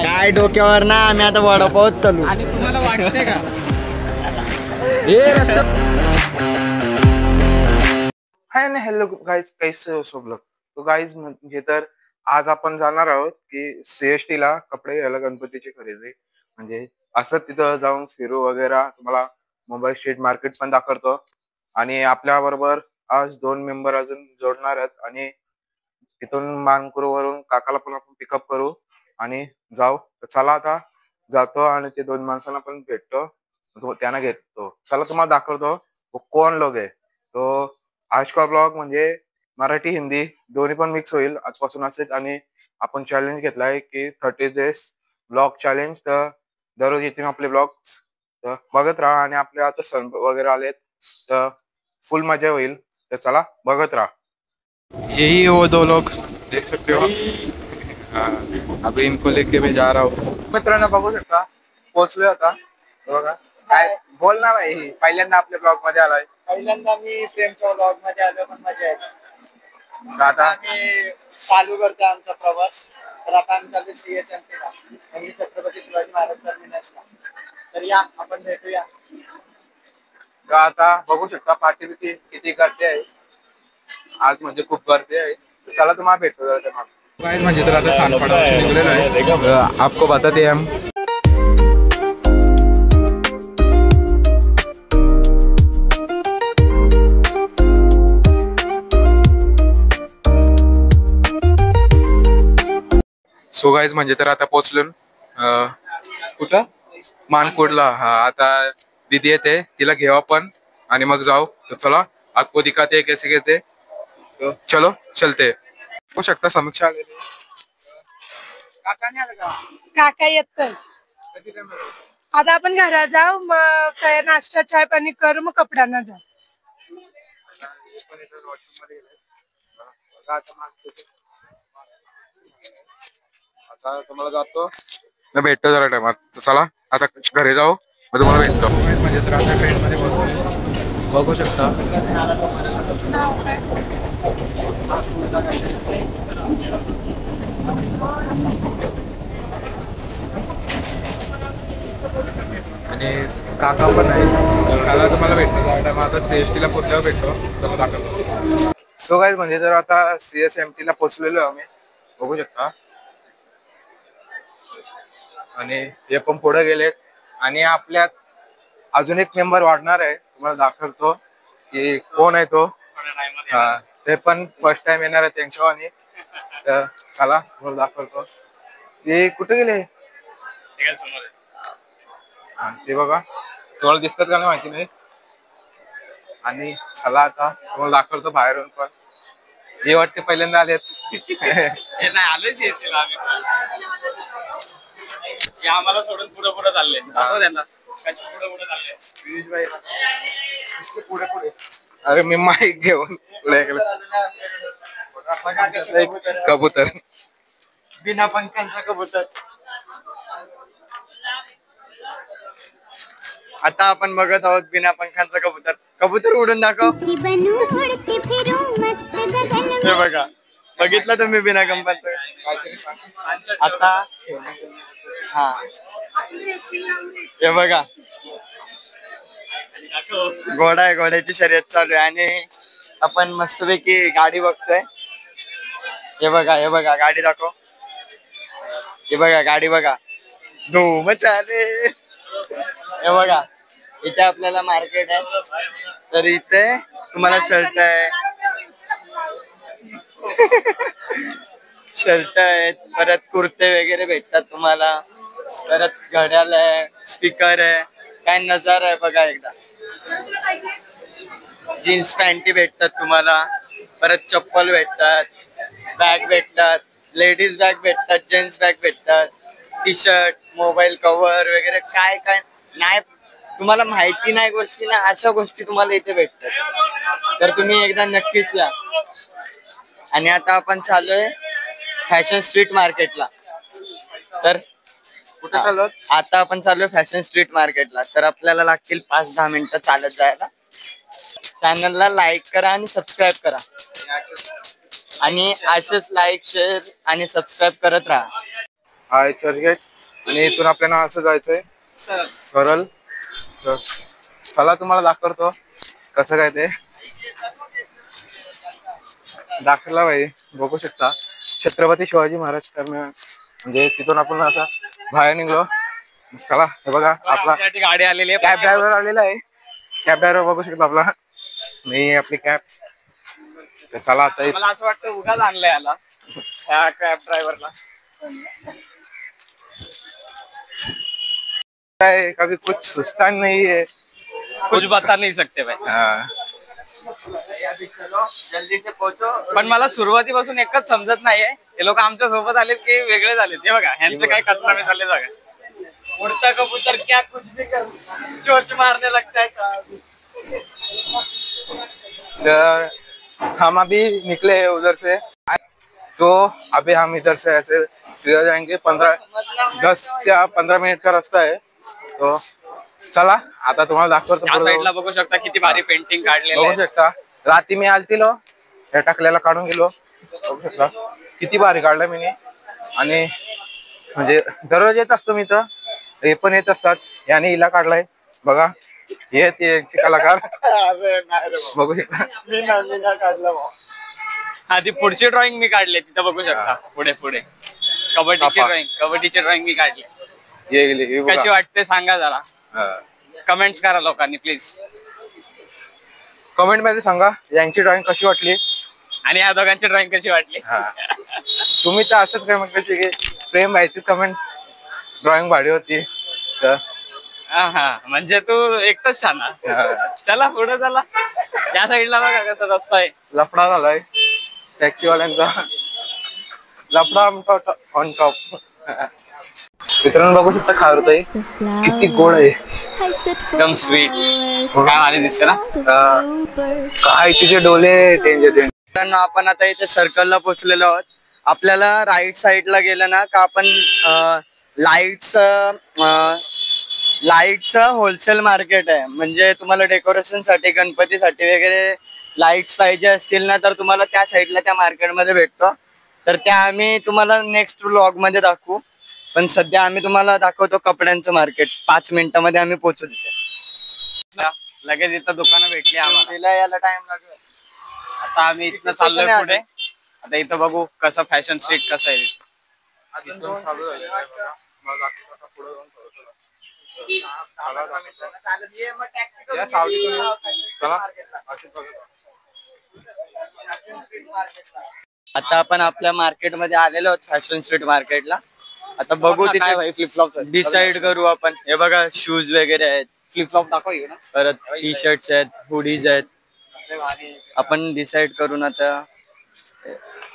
काय डोक्यावर ना आम्ही आता वडापावच चालू. आणि तुम्हाला वाटते का हे रस्ता हाय ना. हॅलो गाईज, कैसे हो सब लोग. तो गाईज म्हणजे तर आज आपण जाणार आहोत की CST ला कपडे घ्यायला, गणपतीची खरेदी. म्हणजे असं तिथं जाऊन फिरू वगैरे. तुम्हाला मुंबई स्ट्रीट मार्केट पण दाखवतो आणि आपल्या बरोबर आज 2 मेंबर अजून जोडणार आहेत आणि तिथून मानकुरवरून काकाला पण आपण पिकअप करू आणि जाऊ. तर चला आता जातो आणि ते 2 माणसांना पण भेटतो, त्यांना घेतो. चला तुम्हाला दाखवतो वो कोण लोग आहे. तो आज का ब्लॉग म्हणजे मराठी हिंदी दोन्ही पण मिक्स होईल आजपासून असेच. आणि आपण चॅलेंज घेतलाय की 30 डेज ब्लॉग चॅलेंज. तर दररोज येतील आपले ब्लॉग्स, तर बघत राहा. आणि आपले आता सण वगैरे आलेत तर फुल मजा होईल. तर चला बघत राहा. यही वो 2 लोग देख सकते हो. अभी इनको लेके मैं जा रहा हूँ. मित्रांनो बघू शकता पोहोचलोय आता. बघा काय बोल ना भाई, पहिल्यांदा आपल्या ब्लॉग मध्ये आलाय. पहिल्यांदा मी प्रेमच्या ब्लॉग मध्ये आलो, पण मजा येते. आता आम्ही चालू करतो आमचा प्रवास. तर आता आम्ही चालतो CSMT ला, म्हणजे छत्रपती शिवाजी महाराज टर्मिनसला. तर या आपण भेटूया. तर आता बघू शकता पाठी किती गर्दी आहे आज, म्हणजे खूप गर्दी आहे. चला तुम्हाला भेटतो. म्हणजे तर आता सांगपाड्यापासून निघलेलो आहे. आपको बताते हम. सो गाईज म्हणजे तर आता पोहोचलो कुठं मानकोडला. हा आता दीदी येते, तिला घेऊ आपण आणि मग जाऊ. तो चला आपको दिखाते कैसे घेते. तो चलो चलते. होऊ शकता समीक्षा आलेली. काका नाही आलं का? काका येतोय. आता आपण घरात जाऊ, मग काय नाश्ता चाय पाणी करू, मग कपड्यांना जाऊ. आता तुम्हाला जातो मी भेटतो जरा टायमात. चला आता घरी जाऊ, मग तुम्हाला भेटतो. म्हणजे तर आता ट्रेन मध्ये बघू शकता. आणि काका पण आहे. चला तुम्हाला भेटतो जरा टायमात. आता CST ला पोहोचल्यावर भेटतो. चला दाखवतो. सो गाईज म्हणजे तर आता CSMT ला पोहोचलेलो आम्ही, बघू शकता. आणि हे पण पुढे गेलेत आणि आपल्यात अजून एक मेंबर वाढणार आहे. तुम्हाला दाखवतो की कोण आहे तो. ते पण फर्स्ट टाइम येणार आहे त्यांच्या. आणि तर चला तुम्हाला दाखवतो. ते कुठे गेले ते बघा, तुम्हाला दिसतात का नाही माहिती नाही. आणि चला आता तुम्हाला दाखवतो बाहेरून पण. हे वाटते पहिल्यांदा आलेत. आम्हाला सोडून पुढे पुढे चालले. त्यांना पुढे पुढे. अरे मी माईक घेऊन पुढे कबूतर, बिना पंखांचा कबूतर. आता आपण बघत आहोत बिना पंखांचा कबूतर. कबूतर उडून दाखव. हे बघा, बघितलं तुम्ही बिना पंखांचं. काहीतरी सांग. आता हा हे बघा, घोडा आहे, घोड्याची शर्यत चालू आहे. आणि आपण मस्तपैकी गाडी बघतोय. हे बघा, हे बघा गाडी दाखव. हे बघा गाडी बघा, धूम चाले. हे बघा, इथे आपल्याला मार्केट आहे. तर इथे तुम्हाला शर्ट आहे, शर्ट आहेत, परत कुर्ते वगैरे भेटतात तुम्हाला. परत घड्याळ आहे, स्पीकर आहे, काय नजारा आहे बघा एकदा. जीन्स पॅन्टी भेटतात तुम्हाला. परत चप्पल भेटतात, बॅग भेटतात, लेडीज बॅग भेटतात, जेंट्स बॅग भेटतात, टी शर्ट, मोबाईल कव्हर वगैरे काय काय नाही तुम्हाला माहिती नाही गोष्टी ना, अशा गोष्टी तुम्हाला इथे भेटतात. तर तुम्ही एकदा नक्कीच या. आणि आता आपण चाललोय फॅशन स्ट्रीट मार्केटला. तर कुठे चाललो? आता आपण चाललोय फॅशन स्ट्रीट मार्केटला. तर आपल्याला लागतील 5-10 मिनिटं चालत जायला. चॅनलला लाईक करा आणि सबस्क्राईब करा. आणि असेच लाईक शेअर आणि सबस्क्राईब करत राहा. हाय चर्चगेट. आणि इथून आपल्याला असं जायचंय सरळ. तर चला तुम्हाला दाखवतो कसं काय ते. दाखवला भाई, बघू शकता छत्रपती शिवाजी महाराज टर्मिनल. म्हणजे तिथून आपण असं बाहेर निघलो. चला हे बघा आपला गाडी आलेली आहे, कॅब ड्रायव्हर आलेला आहे. कॅब ड्रायव्हर बघू शकता आपला, नाही आपली कॅब. तर चला आता मला असं वाटतं उगाच आणलंय याला, ह्या कॅब ड्रायव्हरला. काय कभी कुछ सुस्ता नहीं है, कुछ बता नहीं सकते भाई. हाँ. जल्दी से पोहोचो. पण मला सुरुवातीपासून एकच समजत नाहीये, हे लोक आमच्या सोबत आलेत की वेगळे झालेत. हे बघा ह्यांचे काय कारनामे झाले बघा. उड़ता कबूतर क्या कुछ भी कर चोच मारने लगता है. हम अभी निकले हैं उधर से, तो अभी हम इधर से ऐसे सीधा जाएंगे. 10 या 15 मिनिट का रास्ता है. तो चला आता तुम्हाला दाखवतो. या साईडला बघू शकता किती भारी पेंटिंग काढलेलं बघू आहे. शकता रात्री मी आलतीलो हे टाकलेला काढून गेलो. बघू शकता किती भारी काढलं मी. आणि म्हणजे दररोज येत असतो मी तर, हे पण येत असतात. याने हिला काढलाय बघा, हे ते कलाकार बघू शकता. मी काढलं. आधी पुढची ड्रॉइंग मी काढली तिथं बघू शकता. पुढे पुढे कबड्डीची ड्रॉइंग मी काढली. कशी वाटते सांगा जरा, कमेंट्स करा लोकांनी प्लीज. कमेंट मध्ये सांगा यांची ड्रॉइंग कशी वाटली आणि या दोघांची ड्रॉइंग कशी वाटली. तुम्ही तर असंच काय म्हटलं की प्रेम व्हायची कमेंट, ड्रॉइंग भारी होती. तर म्हणजे तू एकटाच छान. चला पुढे चला. त्या साईडला बघा कसा रस्ता आहे. लफडा झालाय टॅक्सीवाल्यांचा, लफडा ऑन टॉप. मित्रांनो बघू शकता खारुताई किती गोड आहे, एकदम स्वीट. काय भारी दिसते ना. काय तिचे डोले डेंजर. मित्रांनो आपण आता इथे सर्कलला पोहोचलेलो आहोत. आपल्याला राईट साईडला गेलं ना का आपण लाईटचं होलसेल मार्केट आहे. म्हणजे तुम्हाला डेकोरेशन साठी गणपतीसाठी वगैरे लाईट्स पाहिजे असतील ना तर तुम्हाला त्या साईडला त्या मार्केटमध्ये भेटतो. तर त्या आम्ही तुम्हाला नेक्स्ट व्लॉग मध्ये दाखवू. पण सध्या आम्ही तुम्हाला दाखवतो कपड्यांचं मार्केट. 5 मिनिटांमध्ये आम्ही पोहोचू तिथे. लगेच इथं दुकानं भेटली आम्हाला, यायला टाइम लागेल. आता आम्ही इथनं चाललोय पुढे. आता इथं बघू कसं फॅशन स्ट्रीट कसं आहे. आता आपण आपल्या मार्केटमध्ये आलेलो आहोत फॅशन स्ट्रीट मार्केटला. आता बघू तिथे फ्लिपफ्लॉप डिसाइड करू आपण. हे बघा शूज वगैरे आहेत. फ्लिपफ्लॉप दाखव ना. परत टी शर्ट्स आहेत, हुडीज आहेत. आपण डिसाइड करून आता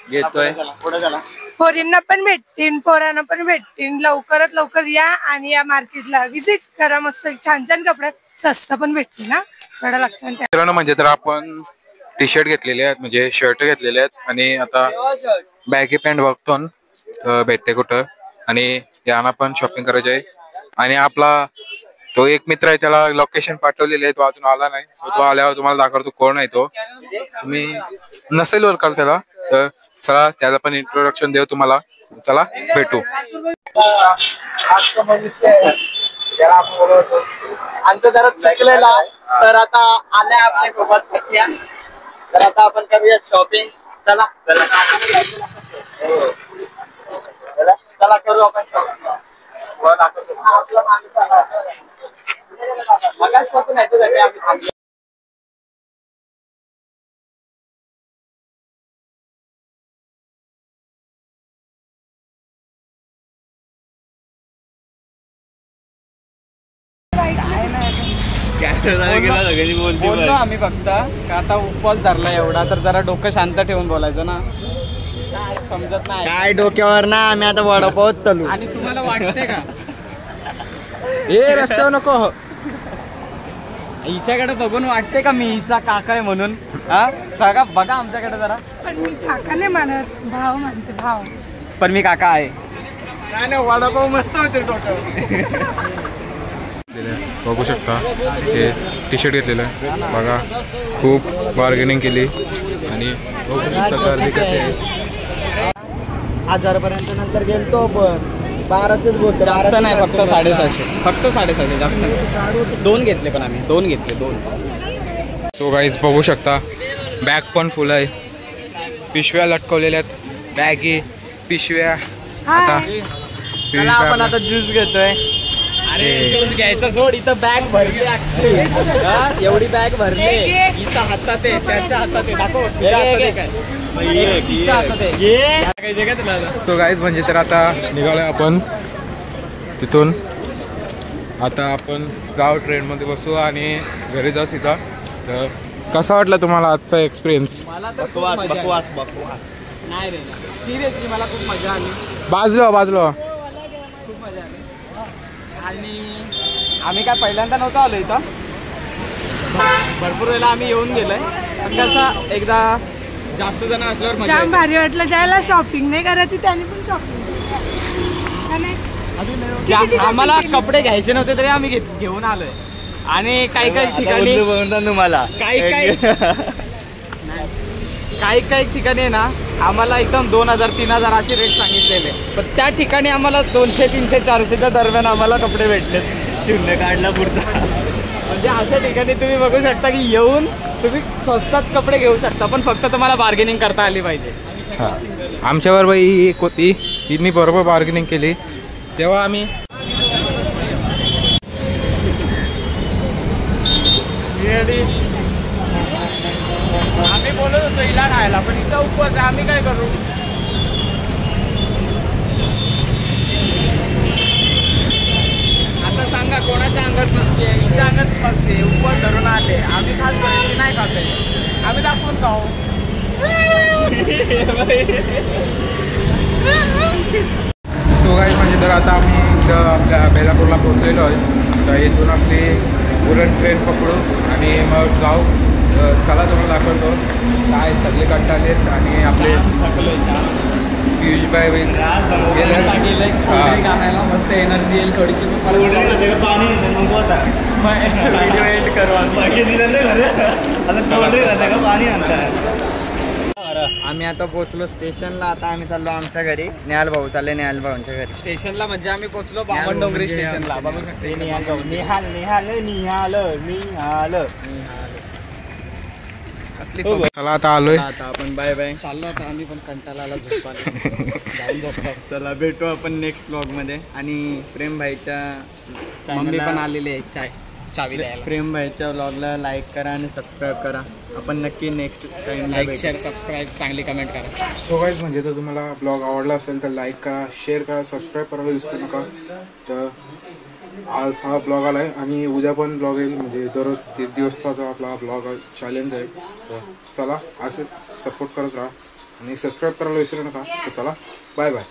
घेतोय. पोरींना पण भेटतील, पोरांना पण भेटतील. लवकरात लवकर या आणि या मार्केटला विजिट करा. मस्त छान छान कपडे स्वस्त पण भेटतील ना, थोडं लक्षात ठेवा. मित्रांनो म्हणजे तर आपण टी शर्ट घेतलेले आहेत, म्हणजे शर्ट घेतलेले आहेत. आणि आता बॅगी पॅन्ट बघतो भेटते कुठं. आणि यांना पण शॉपिंग करायची आहे. आणि आपला तो एक मित्र आहे त्याला लोकेशन पाठवलेले आहे, तो अजून आला नाही. तो आल्यावर तुम्हाला दाखवतो कोण आहे तो. तुम्ही नसेल ओळखाल त्याला तर चला त्याला पण इंट्रोडक्शन देऊ तुम्हाला. चला भेटू. आमचं जरा चुकलेला तर आता आल्या आपल्या सोबत. तर आता आपण करूया शॉपिंग. चला चला करू आपण शॉपिंग. मगाचपासून याच्यासाठी आम्ही थांबलो. बोललो आम्ही फक्त का आता उपवास धरला एवढा तर जरा डोकं शांत ठेवून बोलायचं ना. समजत नाही काय डोक्यावर ना. आम्ही आता वडापावच चालू. आणि तुम्हाला वाटते का हे रस्त्यावर नको हिच्याकडे बघून वाटते का मी हिचा काका आहे म्हणून. हा सगळा बघा आमच्याकडे जरा. पण मी काका नाही मानत, भाव मानते, भाव. पण मी काका आहे. काय नाही वडापाव मस्त होते डोक्यावर. बघू शकता ते टी शर्ट घेतलेलं आहे बघा. खूप बार्गेनिंग केली आणि बघू शकता गर्दी कशी आहे. 1000 पर्यंत नंतर गेलतो पण 1200 बोलतो. जास्त नाही, फक्त 750. फक्त 750, जास्त नाही. 2 घेतले पण आम्ही 2 घेतले 2. सो गाईज बघू शकता बॅग पण फुल आहे, पिशव्या लटकवलेल्या आहेत, बॅगी पिशव्या. आता चला आपण आता ज्यूस घेतोय. अरे ज्यूस घ्यायचं सोड, इथं बॅग भरली अख्खी. एवढी बॅग भरली. इथं हातात आहे, त्याच्या हातात आहे. दाखव तुझ्या हातात आहे काय? तिच्या हातात आहे. सो गाईज म्हणजे तर आता निघालोय आपण तिथून. आता आपण जाऊ ट्रेनमध्ये बसू आणि घरी जाऊ सीधा. तर कसा वाटला तुम्हाला आजचा एक्सपिरियन्स? मला तर खूप मजा आली. नाही रे, सिरियसली मला खूप मजा आली. बाजलो खूप मजा आली. आणि आम्ही काय पहिल्यांदा नव्हतो आलो इथं, भरपूर वेळेला आम्ही येऊन गेलोय. पण कसं एकदा जास्त जण असल्यावर मजा जाम भारी वाटलं. ज्याला शॉपिंग नाही करायची त्याने पण शॉपिंग. आम्हाला कपडे घ्यायचे नव्हते तरी आम्ही घेऊन आलोय. आणि काही ठिकाणी तुम्हाला काही ठिकाणी ना आम्हाला एकदम 2000-3000 असे रेट सांगितलेले, पण त्या ठिकाणी आम्हाला 200-300-400च्या दरम्यान आम्हाला कपडे भेटले. शून्य काढला पुढचा. म्हणजे अशा ठिकाणी तुम्ही बघू शकता की येऊन तुम्ही स्वस्तात कपडे घेऊ शकता, पण फक्त तुम्हाला बार्गेनिंग करता आली पाहिजे. आमच्यावर बाई एक होती, तिने बरोबर बार्गेनिंग केली. तेव्हा आम्ही बोलत होतो हिला खायला, पण हिचा उपवास आहे, आम्ही काय करू? आता सांगा कोणाच्या अंगात नसते? हिच्या अंगात नसते. उपवास धरून आले, आम्ही खातो, नाही खाते, आम्ही दाखवून खाऊ. सो गाईज म्हणजे तर आता आम्ही इथं आपल्या बेलापूरला पोहोचलेलो आहे. तर इथून आपली उरण ट्रेन पकडू आणि मग जाऊ. चला तुम्हाला दाखवतो काय सगळे कंटाळलेत आणि आपले पियुषबाई गेले गाण्याला मस्त एनर्जी येईल थोडीशी. पाणी व्हिडिओ एंड करू. पाणी आणता. आम्ही आता पोहोचलो स्टेशनला. आता आम्ही चाललो आमच्या घरी. निहाल भाऊ चालले निहाल भाऊंच्या घरी. स्टेशनला म्हणजे आम्ही पोहोचलो बामणडोंगरी स्टेशनला. बघू चला आता आलोय. आता आपण बाय बाय चाललो. आता आम्ही पण कंटाळाला झोपायला. चला भेटू आपण नेक्स्ट ब्लॉग मध्ये. आणि प्रेम भाईच्या मम्मी पण आलेले आहे चावी द्यायला. प्रेम भाईच्या ब्लॉगला लाईक करा आणि सबस्क्राईब करा. आपण नक्की next time like share subscribe चांगली कमेंट करा. सो गाईज म्हणजे तर तुम्हाला ब्लॉग आवडला असेल तर लाईक करा, शेअर करा, सबस्क्राईब करायला विसरू नका. तर आज हा ब्लॉग आला आहे आणि उद्या पण ब्लॉग येईल. म्हणजे दररोज 3 दिवसाचा आपला ब्लॉग चॅलेंज आहे. तर चला असं सपोर्ट करत राहा आणि सबस्क्राईब करायला विसरू नका. तर चला बाय बाय.